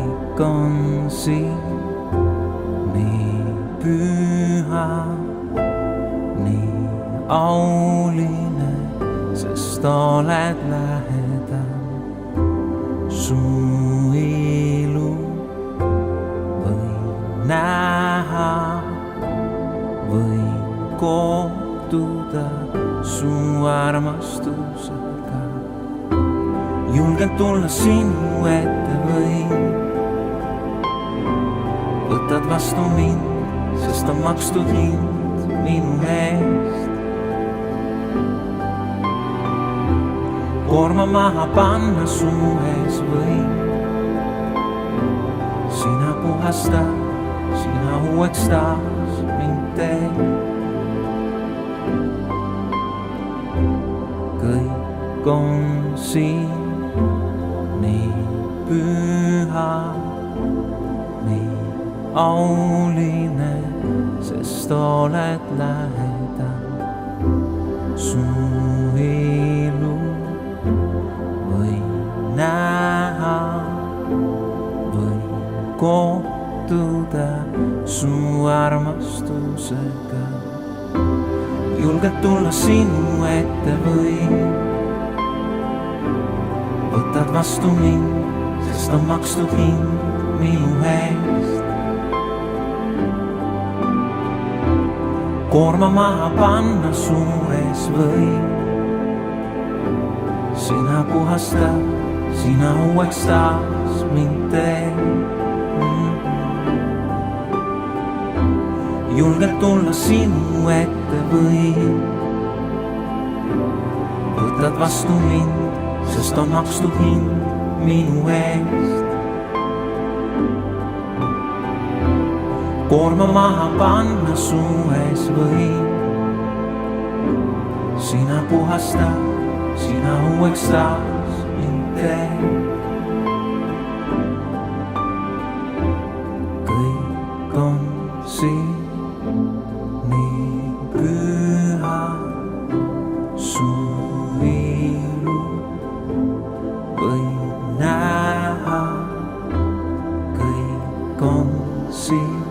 kõik on siin nii püha, nii auline, sest oled lähedal. Su ilu võin näha, võin kohtuda su armastusega. Julgelt tulla sinu ette võin, võtad vastu mind, sest on makstud hind minu eest. Koorma maha panna su ees võin, sina puhastad, sina uueks taas mind teed. Kõik on siin nii püha, nii auline, sest oled lähedal. Su ilu võin näha, võin kohtuda su armastusega. Julged tulla sinu ette võin, võtad vastu mind, sest on makstud hind minu eest. Koorma maha panna su ees võin, sina puhastad, sina uueks taas mind teed. Julged tulla sinu ette võin, võtad vastu mind, sest on makstud hind minu eest. Koorma maha panna su ees võin, sina puhastad, sina uueks taas mind teed. Kõik on siin nii püha, su ilu võin näha. Kõik on siin